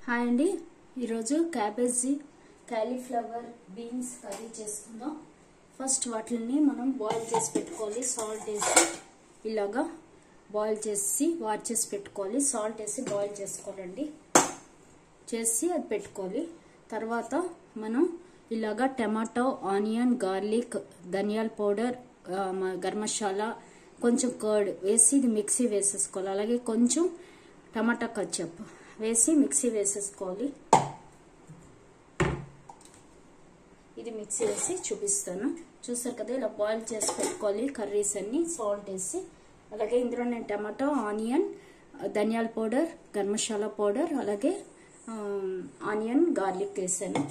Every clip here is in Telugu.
హాయ్ అండి, ఈరోజు క్యాబేజీ కాలీఫ్లవర్ బీన్స్ కర్రీ చేసుకుందాం. ఫస్ట్ వాటిని మనం బాయిల్ చేసి పెట్టుకోవాలి. సాల్ట్ వేసి ఇలాగా బాయిల్ చేసి వాష్ చేసి పెట్టుకోవాలి. సాల్ట్ వేసి బాయిల్ చేసుకోవాలండి. చేసి అది పెట్టుకోవాలి. తర్వాత మనం ఇలాగా టమాటో, ఆనియన్, గార్లిక్, ధనియాల పౌడర్, గరం మసాలా, కొంచెం కర్డ్ వేసి ఇది మిక్సీ వేసేసుకోవాలి. అలాగే కొంచెం టమాటా కచ్చప్ వేసి మిక్సీ వేసేసుకోవాలి. ఇది మిక్సీ వేసి చూపిస్తాను. చూస్తారు కదా, ఇలా బాయిల్ చేసి పెట్టుకోవాలి కర్రీస్ అన్ని సాల్ట్ వేసి. అలాగే ఇందులో నేను టమాటో, ఆనియన్, ధనియాల పౌడర్, గరం మసాలా పౌడర్, అలాగే ఆనియన్, గార్లిక్ వేసాను.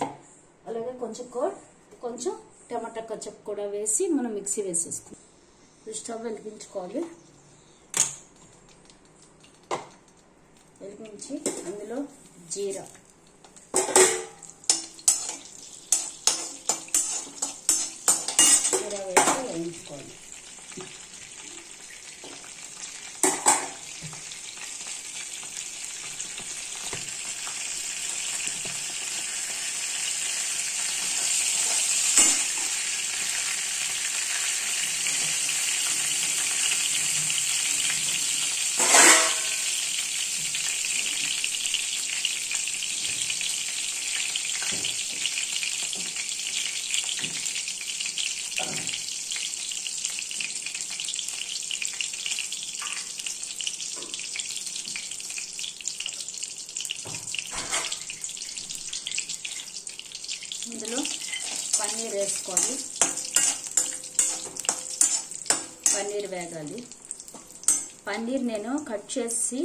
అలాగే కొంచెం కర్డ్, కొంచెం టమాటా కచ్చప్ కూడా వేసి మనం మిక్సీ వేసేసుకోవాలి. స్టవ్ వెలిగించుకోవాలి. వెలిగించి అందులో జీరా, వేసి వేయించుకోవాలి. ఇందులో పన్నీర్ వేసుకోవాలి. పన్నీర్ వేగాలి. పన్నీర్ నేను కట్ చేసి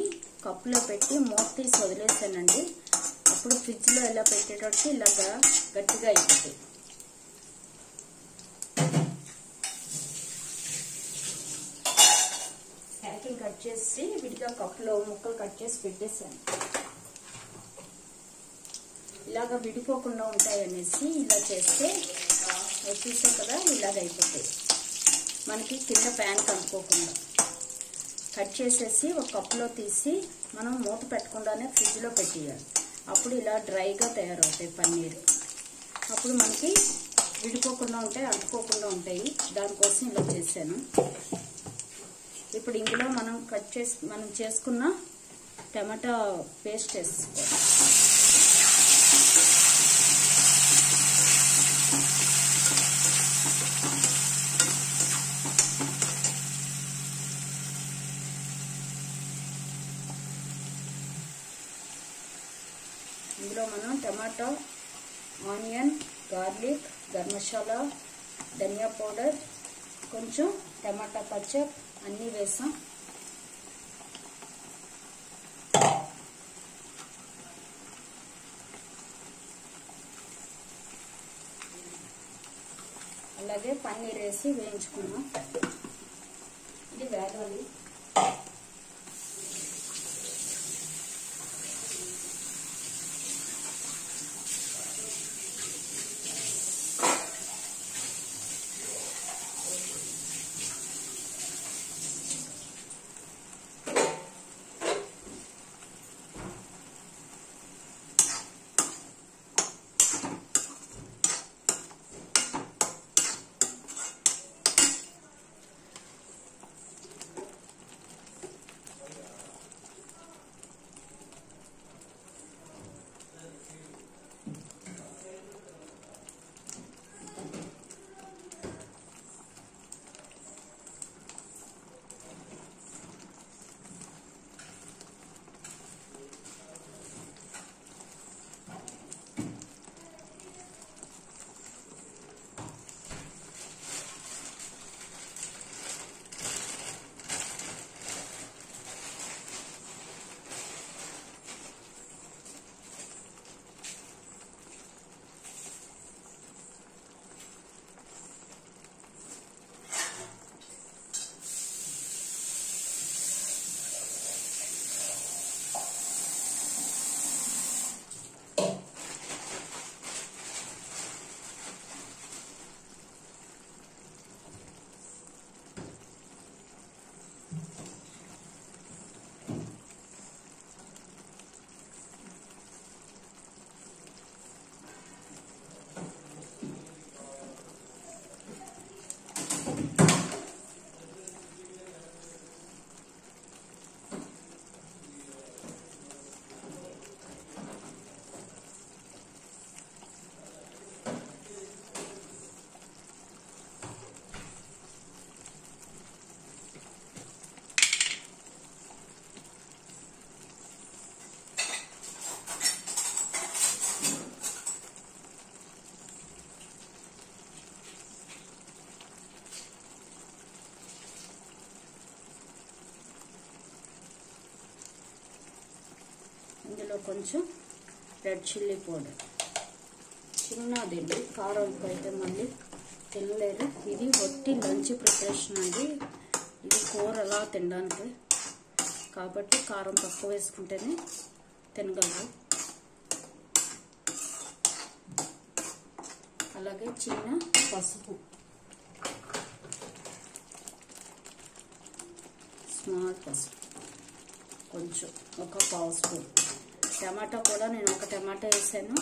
కప్పులో పెట్టి మూత తీసి వదిలేసానండి. అప్పుడు ఫ్రిడ్జ్లో ఇలా పెట్టేటట్టు ఇలాగా గట్టిగా అయిపోతుంది. ప్యాకింగ్ కట్ చేసి విడిగా కప్పులో ముక్కలు కట్ చేసి పెట్టేసాను. ఇలాగా విడిపోకుండా ఉంటాయనేసి ఇలా చేస్తే చూసే కదా ఇలాగ అయిపోతాయి. మనకి కింద ప్యాన్ కలుపుకోకుండా కట్ చేసేసి ఒక కప్పులో తీసి మనం మూత పెట్టకుండానే ఫ్రిడ్జ్లో పెట్టేయాలి. అప్పుడు ఇలా డ్రైగా తయారవుతాయి పన్నీర్. అప్పుడు మనకి విడిపోకుండా ఉంటాయి, అంటుకోకుండా ఉంటాయి. దానికోసం ఇలా చేశాను. ఇప్పుడు ఇందులో మనం చేసుకున్న టమాటా పేస్ట్ వేసుకోవాలి. ఇందులో మనం tomato, onion, garlic, garam masala, ధనియా పౌడర్, కొంచెం టమాటా కచ్చప్ అన్నీ వేసాం. అలాగే పన్నీర్ వేసి వేయించుకున్నాం. ఇది వేగాలి. కొంచెం రెడ్ చిల్లీ పౌడర్, చిన్నదండి, కారం అయితే మళ్ళీ తినలేరు. ఇది ఒట్టి లంచ్ ప్రిపరేషన్ అండి, ఇది కూర అలా తినడానికి, కాబట్టి కారం తక్కువ వేసుకుంటేనే తినగలరు. అలాగే చిన్న పసుపు, స్మాల్ పసుపు కొంచెం, ఒక పావు స్పూన్. టమాటా కూడా నేను ఒక టమాటా వేసాను,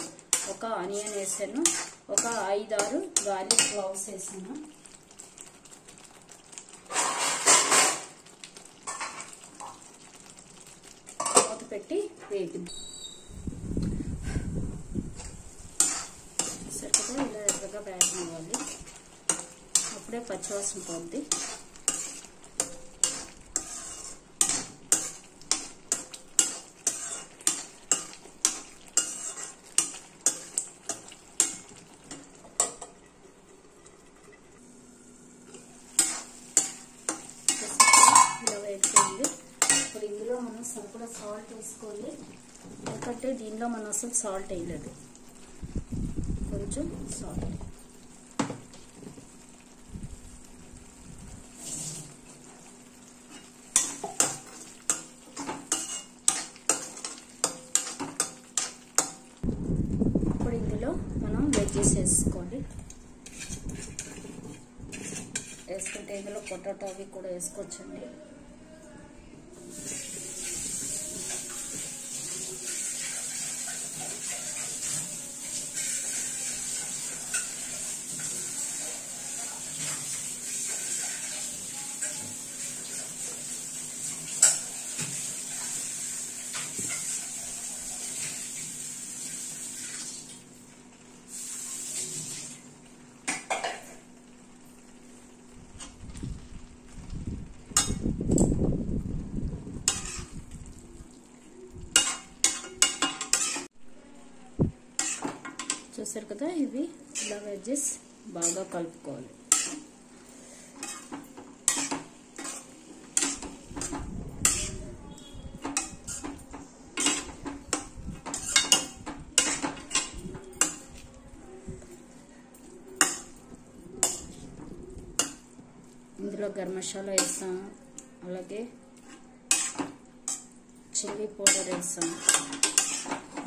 ఒక ఆనియన్ వేసాను, ఒక 5-6 గార్లిక్ క్లవ్స్ వేసాను. మూత పెట్టి వేగింది. సరిగ్గా ఇలా ఎర్రగా వేగనివ్వాలి, అప్పుడే పచ్చివాసన పోద్ది. ఇప్పుడు ఇందులో మనం సరిపడా సాల్ట్ వేసుకోవాలి, ఎందుకంటే దీనిలో మనం అసలు సాల్ట్ వేయలేదు. కొంచెం సాల్ట్, ఇప్పుడు ఇందులో మనం వెజ్జెస్ వేసుకోవాలి. వేసుకుంటే ఇందులో పొటాటో అవి కూడా వేసుకోవచ్చండి. చూసారు కదా, ఇవి ఇలా వెజ్జెస్ బాగా కలుపుకోవాలి. ఇందులో గరం మసాలా వేస్తాం, అలాగే చిల్లీ పౌడర్ వేస్తాం,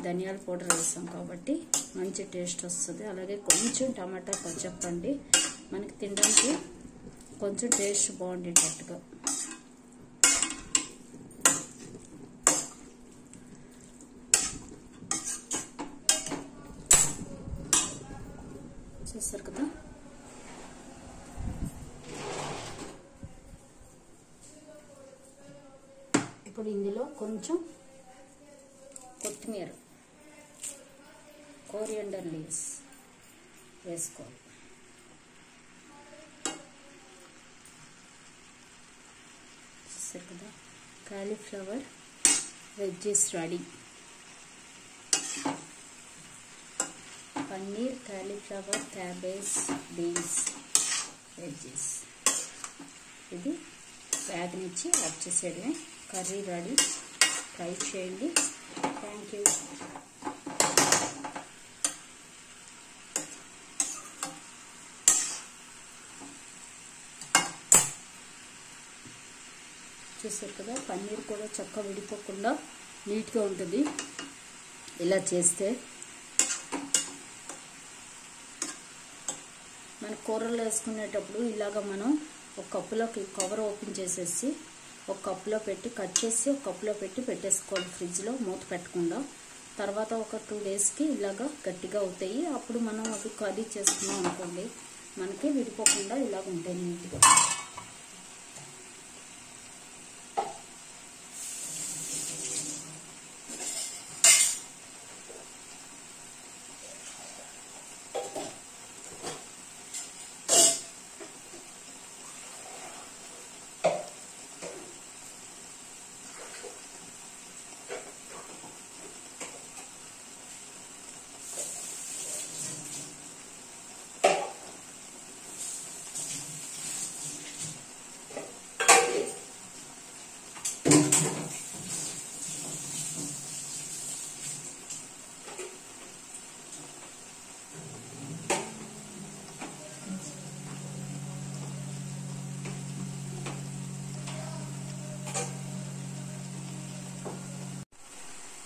ధనియాల పౌడర్ వేస్తాం, కాబట్టి మంచి టేస్ట్ వస్తుంది. అలాగే కొంచెం టమాటా పచ్చప్పండి, మనకి తినడానికి కొంచెం టేస్ట్ బాగుండేటట్టుగా. చూస్తారు కదా, ఇప్పుడు ఇందులో కొంచెం కొత్తిమీర, కోరియండర్ లీవ్స్ వేసుకోవాలి. చూసారు కదా, cauliflower veggies ready. Paneer, cauliflower, cabbage, beans veggies. ఇది వేగనిచ్చి ఆఫ్ చేసేయడమే. Curry ready. ట్రై చేయండి. Thank you. చూసారు కదా, పన్నీర్ కూడా చక్కగా విడిపోకుండా నీట్గా ఉంటుంది ఇలా చేస్తే. మన కూరలు వేసుకునేటప్పుడు ఇలాగ మనం ఒక కప్పులోకి కవర్ ఓపెన్ చేసేసి ఒక కప్పులో పెట్టి కట్ చేసి ఒక కప్పులో పెట్టి పెట్టేసుకోవాలి ఫ్రిడ్జ్లో మూత పెట్టకుండా. తర్వాత ఒక 2 డేస్కి ఇలాగ గట్టిగా అవుతాయి. అప్పుడు మనం అవి కర్రీ చేసుకున్నాం అనుకోండి, మనకి విడిపోకుండా ఇలాగ ఉంటాయి నీట్గా.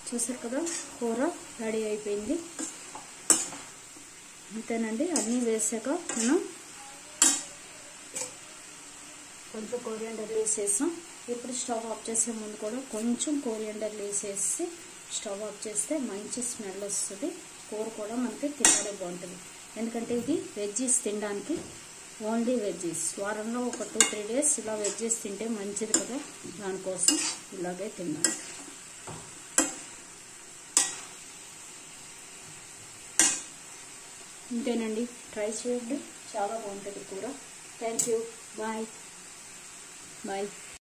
చూసారు కదా, కూర రెడీ అయిపోయింది. అంతేనండి. అన్నీ వేసాక మనం కొంచెం కొరియాండర్ వేసేసాం. ఇప్పుడు స్టవ్ ఆఫ్ చేసే ముందు కూడా కొంచెం కొరియాండర్ వేసేసి స్టవ్ ఆఫ్ చేస్తే మంచి స్మెల్ వస్తుంది. కూర కూడా మనకి తినడానికి బాగుంటుంది. ఎందుకంటే ఇది వెజ్జీస్ తినడానికి, ఓన్లీ వెజ్జీస్. వారంలో ఒక 2-3 డేస్ ఇలా వెజ్జీస్ తింటే మంచిది కదా, దానికోసం ఇలాగే తిన్నాను. ఇంతేనండి, ట్రై చేయండి, చాలా బాగుంటుంది కూర. Thank you. Bye bye.